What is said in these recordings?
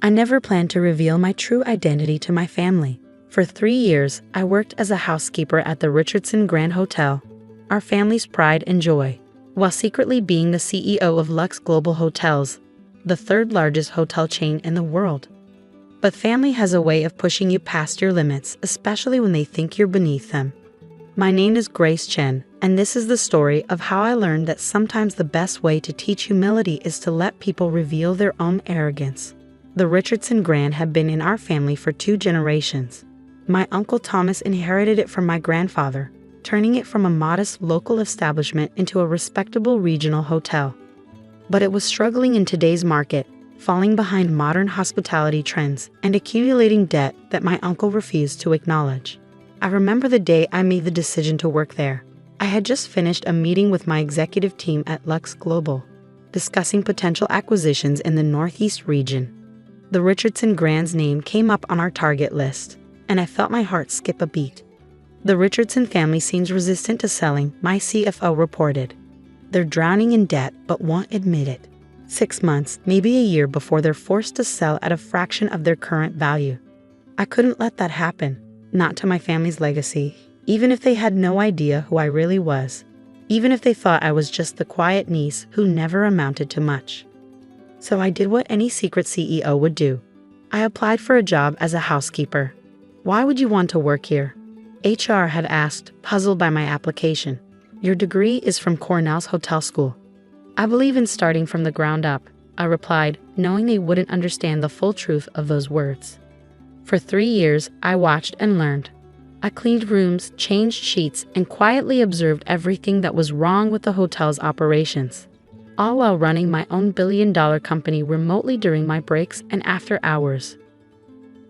I never planned to reveal my true identity to my family. For 3 years, I worked as a housekeeper at the Richardson Grand Hotel, our family's pride and joy, while secretly being the CEO of Lux Global Hotels, the third largest hotel chain in the world. But family has a way of pushing you past your limits, especially when they think you're beneath them. My name is Grace Chen, and this is the story of how I learned that sometimes the best way to teach humility is to let people reveal their own arrogance. The Richardson Grand had been in our family for 2 generations. My Uncle Thomas inherited it from my grandfather, turning it from a modest local establishment into a respectable regional hotel. But it was struggling in today's market, falling behind modern hospitality trends and accumulating debt that my uncle refused to acknowledge. I remember the day I made the decision to work there. I had just finished a meeting with my executive team at Lux Global, discussing potential acquisitions in the Northeast region. The Richardson Grand's name came up on our target list, and I felt my heart skip a beat. The Richardson family seems resistant to selling, my CFO reported. They're drowning in debt but won't admit it. 6 months, maybe a year before they're forced to sell at a fraction of their current value. I couldn't let that happen, not to my family's legacy, even if they had no idea who I really was, even if they thought I was just the quiet niece who never amounted to much. So I did what any secret CEO would do. I applied for a job as a housekeeper. Why would you want to work here? HR had asked, puzzled by my application. Your degree is from Cornell's hotel school. I believe in starting from the ground up, I replied, knowing they wouldn't understand the full truth of those words. For 3 years, I watched and learned. I cleaned rooms, changed sheets, and quietly observed everything that was wrong with the hotel's operations, all while running my own billion-dollar company remotely during my breaks and after hours.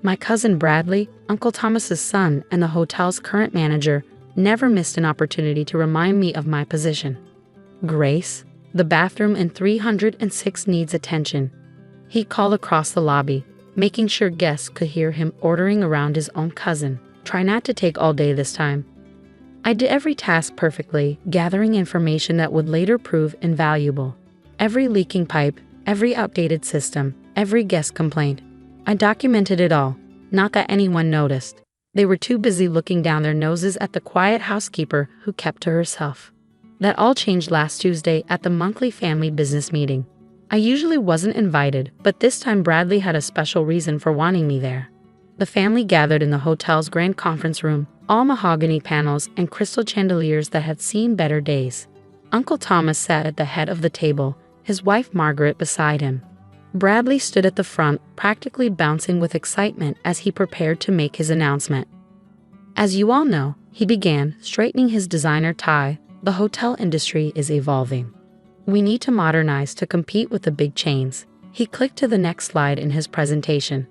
My cousin Bradley, Uncle Thomas's son and the hotel's current manager, never missed an opportunity to remind me of my position. Grace, the bathroom in 306 needs attention. He'd call across the lobby, making sure guests could hear him ordering around his own cousin. Try not to take all day this time. I did every task perfectly, gathering information that would later prove invaluable. Every leaking pipe, every outdated system, every guest complaint. I documented it all, not that anyone noticed. They were too busy looking down their noses at the quiet housekeeper who kept to herself. That all changed last Tuesday at the monthly family business meeting. I usually wasn't invited, but this time Bradley had a special reason for wanting me there. The family gathered in the hotel's grand conference room, all mahogany panels and crystal chandeliers that had seen better days. Uncle Thomas sat at the head of the table, his wife Margaret beside him. Bradley stood at the front, practically bouncing with excitement as he prepared to make his announcement. As you all know, he began, straightening his designer tie, the hotel industry is evolving. We need to modernize to compete with the big chains. He clicked to the next slide in his presentation.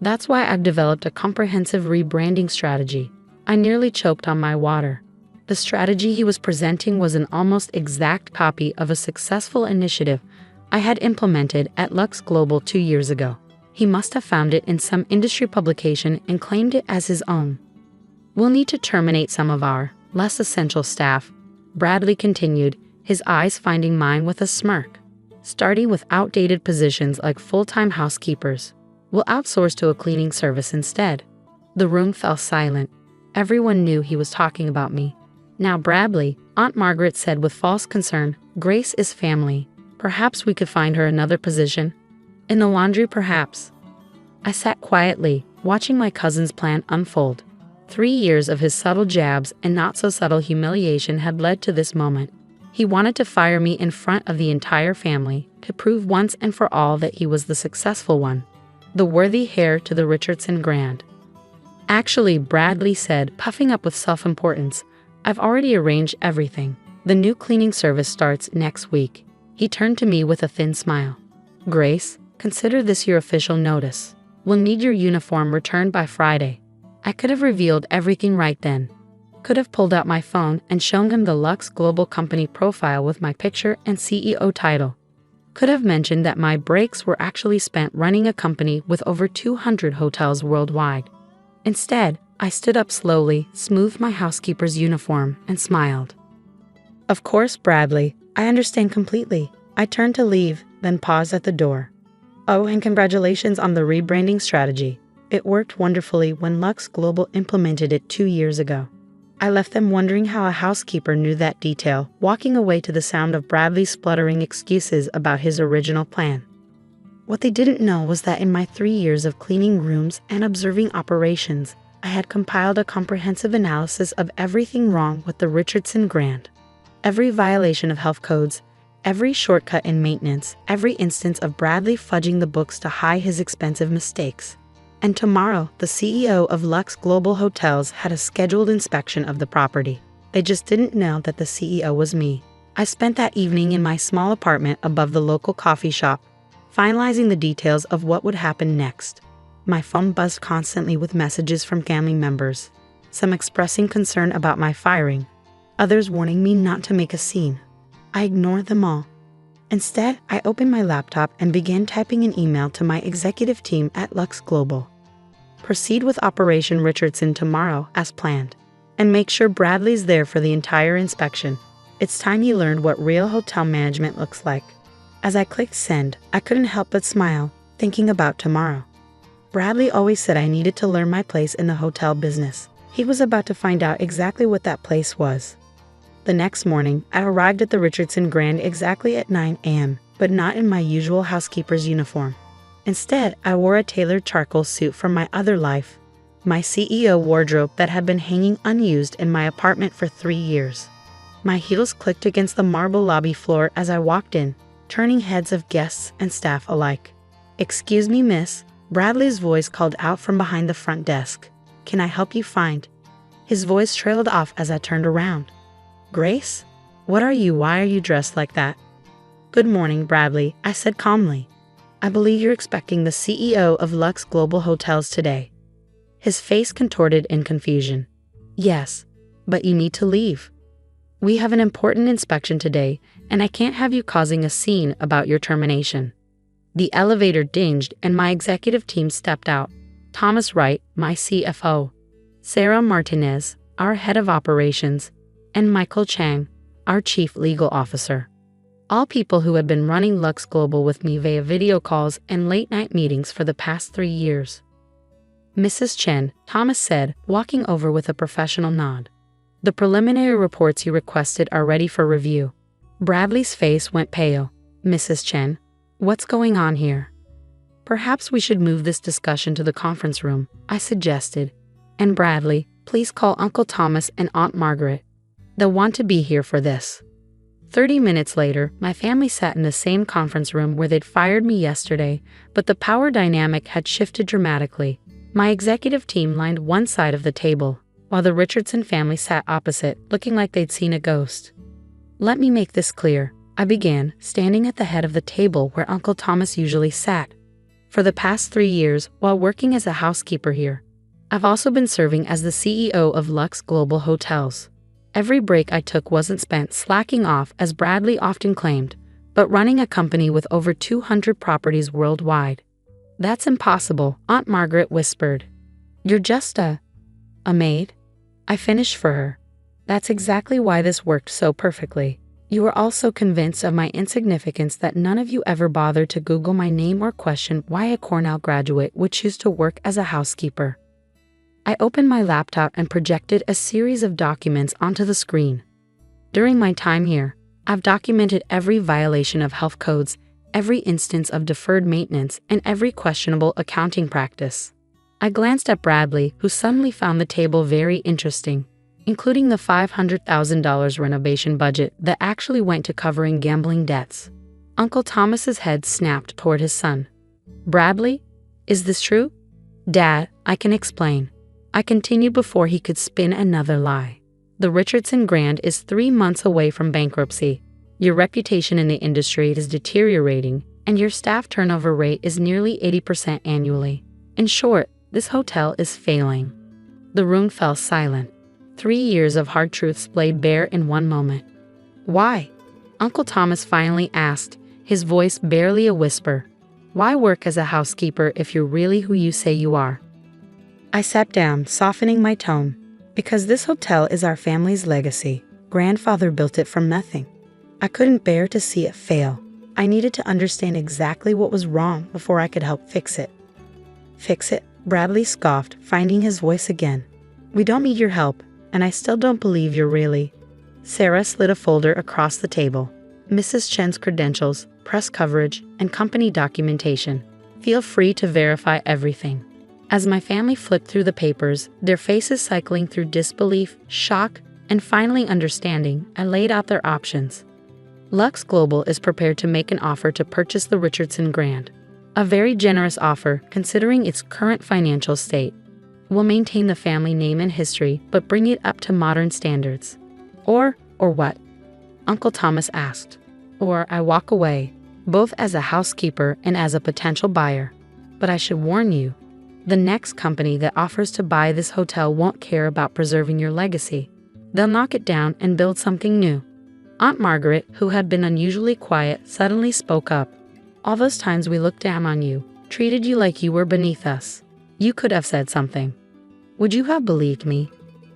That's why I've developed a comprehensive rebranding strategy. I nearly choked on my water. The strategy he was presenting was an almost exact copy of a successful initiative I had implemented at Lux Global 2 years ago. He must have found it in some industry publication and claimed it as his own. We'll need to terminate some of our less essential staff, Bradley continued, his eyes finding mine with a smirk. Starting with outdated positions like full-time housekeepers. We'll outsource to a cleaning service instead. The room fell silent. Everyone knew he was talking about me. Now Bradley, Aunt Margaret said with false concern, Grace is family. Perhaps we could find her another position. In the laundry, perhaps. I sat quietly, watching my cousin's plan unfold. 3 years of his subtle jabs and not-so-subtle humiliation had led to this moment. He wanted to fire me in front of the entire family, to prove once and for all that he was the successful one, the worthy heir to the Richardson Grand. Actually, Bradley said, puffing up with self-importance, I've already arranged everything. The new cleaning service starts next week. He turned to me with a thin smile. Grace, consider this your official notice. We'll need your uniform returned by Friday. I could have revealed everything right then. Could have pulled out my phone and shown him the Lux Global company profile with my picture and CEO title. Could have mentioned that my breaks were actually spent running a company with over 200 hotels worldwide. Instead, I stood up slowly, smoothed my housekeeper's uniform, and smiled. Of course, Bradley, I understand completely. I turned to leave, then paused at the door. Oh, and congratulations on the rebranding strategy. It worked wonderfully when Lux Global implemented it 2 years ago. I left them wondering how a housekeeper knew that detail, walking away to the sound of Bradley spluttering excuses about his original plan. What they didn't know was that in my 3 years of cleaning rooms and observing operations, I had compiled a comprehensive analysis of everything wrong with the Richardson Grand. Every violation of health codes, every shortcut in maintenance, every instance of Bradley fudging the books to hide his expensive mistakes. And tomorrow, the CEO of Lux Global Hotels had a scheduled inspection of the property. They just didn't know that the CEO was me. I spent that evening in my small apartment above the local coffee shop, finalizing the details of what would happen next. My phone buzzed constantly with messages from family members, some expressing concern about my firing, others warning me not to make a scene. I ignored them all. Instead, I opened my laptop and began typing an email to my executive team at Lux Global. Proceed with Operation Richardson tomorrow as planned, and make sure Bradley's there for the entire inspection. It's time you learned what real hotel management looks like. As I clicked send, I couldn't help but smile, thinking about tomorrow. Bradley always said I needed to learn my place in the hotel business. He was about to find out exactly what that place was. The next morning, I arrived at the Richardson Grand exactly at 9 a.m., but not in my usual housekeeper's uniform. Instead, I wore a tailored charcoal suit from my other life, my CEO wardrobe that had been hanging unused in my apartment for 3 years. My heels clicked against the marble lobby floor as I walked in, turning heads of guests and staff alike. "Excuse me, miss," Bradley's voice called out from behind the front desk. "Can I help you find?" His voice trailed off as I turned around. "Grace? What are you? Why are you dressed like that?" "Good morning, Bradley," I said calmly. "I believe you're expecting the CEO of Lux Global Hotels today." His face contorted in confusion. "Yes, but you need to leave. We have an important inspection today, and I can't have you causing a scene about your termination." The elevator dinged and my executive team stepped out. Thomas Wright, my CFO, Sarah Martinez, our head of operations, and Michael Chang, our chief legal officer. All people who had been running Lux Global with me via video calls and late-night meetings for the past 3 years. "Mrs. Chen," Thomas said, walking over with a professional nod. "The preliminary reports you requested are ready for review." Bradley's face went pale. "Mrs. Chen, what's going on here?" "Perhaps we should move this discussion to the conference room," I suggested. "And Bradley, please call Uncle Thomas and Aunt Margaret. They'll want to be here for this." 30 minutes later, my family sat in the same conference room where they'd fired me yesterday, but the power dynamic had shifted dramatically. My executive team lined one side of the table, while the Richardson family sat opposite, looking like they'd seen a ghost. "Let me make this clear," I began, standing at the head of the table where Uncle Thomas usually sat. "For the past 3 years, while working as a housekeeper here, I've also been serving as the CEO of Lux Global Hotels. Every break I took wasn't spent slacking off, as Bradley often claimed, but running a company with over 200 properties worldwide." "That's impossible," Aunt Margaret whispered. "You're just a maid." I finished for her. "That's exactly why this worked so perfectly. You were all so convinced of my insignificance that none of you ever bothered to Google my name or question why a Cornell graduate would choose to work as a housekeeper." I opened my laptop and projected a series of documents onto the screen. "During my time here, I've documented every violation of health codes, every instance of deferred maintenance, and every questionable accounting practice." I glanced at Bradley, who suddenly found the table very interesting, including the $500,000 renovation budget that actually went to covering gambling debts. Uncle Thomas's head snapped toward his son. "Bradley, is this true?" "Dad, I can explain," I continued before he could spin another lie. "The Richardson Grand is 3 months away from bankruptcy. Your reputation in the industry is deteriorating, and your staff turnover rate is nearly 80% annually. In short, this hotel is failing." The room fell silent. 3 years of hard truths laid bare in one moment. "Why?" Uncle Thomas finally asked, his voice barely a whisper. "Why work as a housekeeper if you're really who you say you are?" I sat down, softening my tone. "Because this hotel is our family's legacy. Grandfather built it from nothing. I couldn't bear to see it fail. I needed to understand exactly what was wrong before I could help fix it. Fix it? Bradley scoffed, finding his voice again. We don't need your help, and I still don't believe you're really. Sarah slid a folder across the table. Mrs. Chen's credentials, press coverage, and company documentation. Feel free to verify everything. As my family flipped through the papers, their faces cycling through disbelief, shock, and finally understanding, I laid out their options. Lux Global is prepared to make an offer to purchase the Richardson Grand. A very generous offer considering its current financial state. We'll maintain the family name and history, but bring it up to modern standards. Or what? Uncle Thomas asked. Or I walk away, both as a housekeeper and as a potential buyer. But I should warn you, the next company that offers to buy this hotel won't care about preserving your legacy. They'll knock it down and build something new. Aunt Margaret, who had been unusually quiet, suddenly spoke up. All those times we looked down on you, treated you like you were beneath us. You could have said something. Would you have believed me?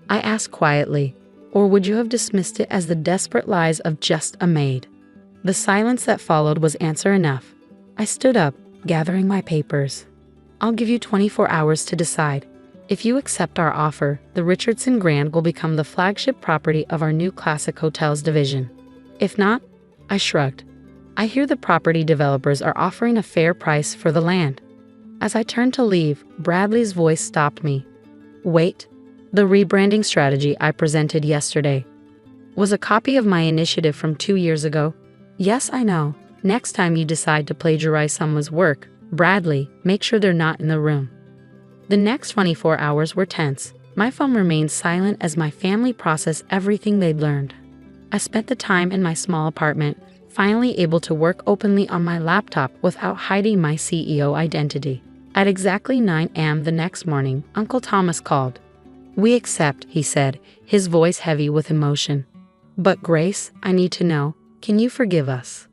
I asked quietly. Or would you have dismissed it as the desperate lies of just a maid? The silence that followed was answer enough. I stood up, gathering my papers. I'll give you 24 hours to decide. If you accept our offer, the Richardson Grand will become the flagship property of our new Classic Hotels division. If not, I shrugged. I hear the property developers are offering a fair price for the land. As I turned to leave, Bradley's voice stopped me. Wait. The rebranding strategy I presented yesterday was a copy of my initiative from 2 years ago. Yes, I know. Next time you decide to plagiarize someone's work, Bradley, make sure they're not in the room. The next 24 hours were tense. My phone remained silent as my family processed everything they'd learned. I spent the time in my small apartment, finally able to work openly on my laptop without hiding my CEO identity. At exactly 9 a.m. the next morning, Uncle Thomas called. We accept, he said, his voice heavy with emotion. But Grace, I need to know, can you forgive us?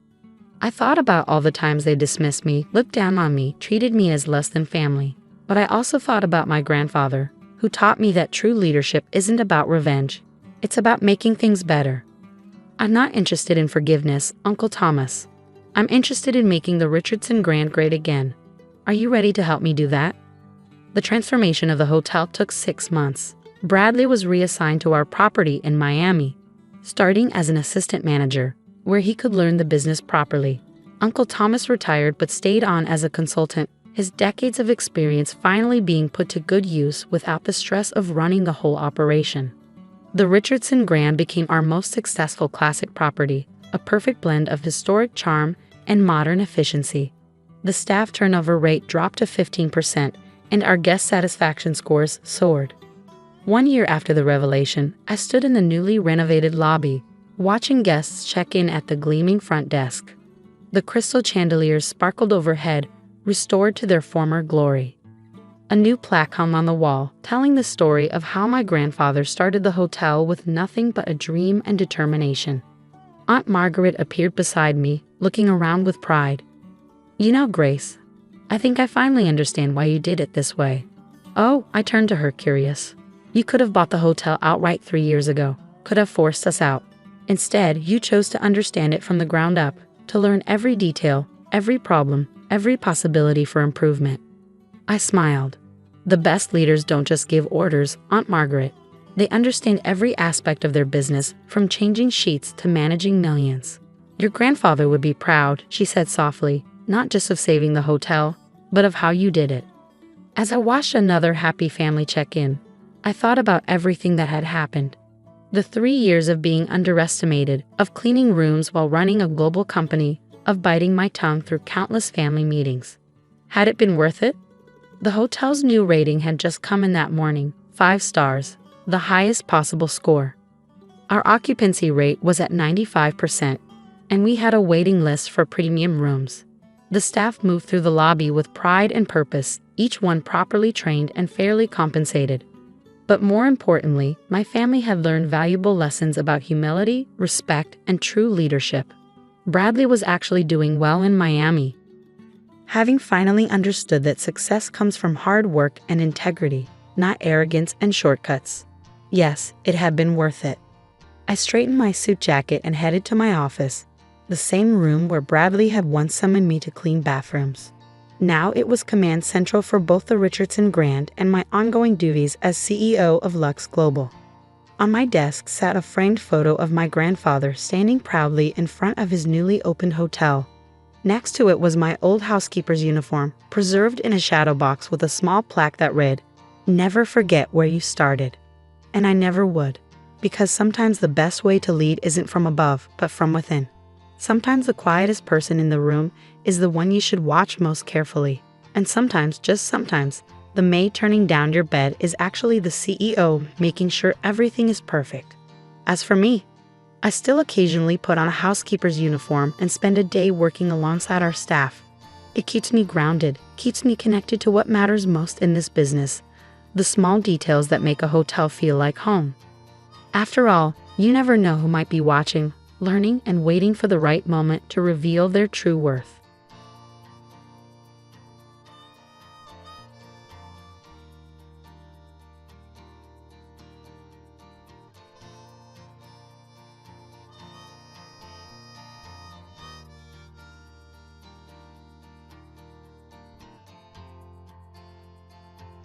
I thought about all the times they dismissed me, looked down on me, treated me as less than family. But I also thought about my grandfather, who taught me that true leadership isn't about revenge. It's about making things better. I'm not interested in forgiveness, Uncle Thomas. I'm interested in making the Richardson Grand great again. Are you ready to help me do that? The transformation of the hotel took 6 months. Bradley was reassigned to our property in Miami, starting as an assistant manager, where he could learn the business properly. Uncle Thomas retired but stayed on as a consultant, his decades of experience finally being put to good use without the stress of running the whole operation. The Richardson Grand became our most successful classic property, a perfect blend of historic charm and modern efficiency. The staff turnover rate dropped to 15%, and our guest satisfaction scores soared. 1 year after the revelation, I stood in the newly renovated lobby, watching guests check in at the gleaming front desk. The crystal chandeliers sparkled overhead, restored to their former glory. A new plaque hung on the wall, telling the story of how my grandfather started the hotel with nothing but a dream and determination. Aunt Margaret appeared beside me, looking around with pride. You know, Grace, I think I finally understand why you did it this way. Oh, I turned to her, curious. You could have bought the hotel outright 3 years ago, could have forced us out. Instead, you chose to understand it from the ground up, to learn every detail, every problem, every possibility for improvement. I smiled. The best leaders don't just give orders, Aunt Margaret. They understand every aspect of their business, from changing sheets to managing millions. Your grandfather would be proud, she said softly, not just of saving the hotel, but of how you did it. As I watched another happy family check in, I thought about everything that had happened. The 3 years of being underestimated, of cleaning rooms while running a global company, of biting my tongue through countless family meetings. Had it been worth it? The hotel's new rating had just come in that morning, 5 stars, the highest possible score. Our occupancy rate was at 95%, and we had a waiting list for premium rooms. The staff moved through the lobby with pride and purpose, each one properly trained and fairly compensated. But more importantly, my family had learned valuable lessons about humility, respect, and true leadership. Bradley was actually doing well in Miami. Having finally understood that success comes from hard work and integrity, not arrogance and shortcuts. Yes, it had been worth it. I straightened my suit jacket and headed to my office. the same room where Bradley had once summoned me to clean bathrooms. Now it was command central for both the Richardson Grand and my ongoing duties as CEO of Lux Global. On my desk sat a framed photo of my grandfather standing proudly in front of his newly opened hotel. Next to it was my old housekeeper's uniform, preserved in a shadow box with a small plaque that read, "Never forget where you started." And I never would, because sometimes the best way to lead isn't from above, but from within. Sometimes the quietest person in the room is the one you should watch most carefully. And sometimes, just sometimes, the maid turning down your bed is actually the CEO making sure everything is perfect. As for me, I still occasionally put on a housekeeper's uniform and spend a day working alongside our staff. It keeps me grounded, keeps me connected to what matters most in this business, the small details that make a hotel feel like home. After all, you never know who might be watching, learning, and waiting for the right moment to reveal their true worth.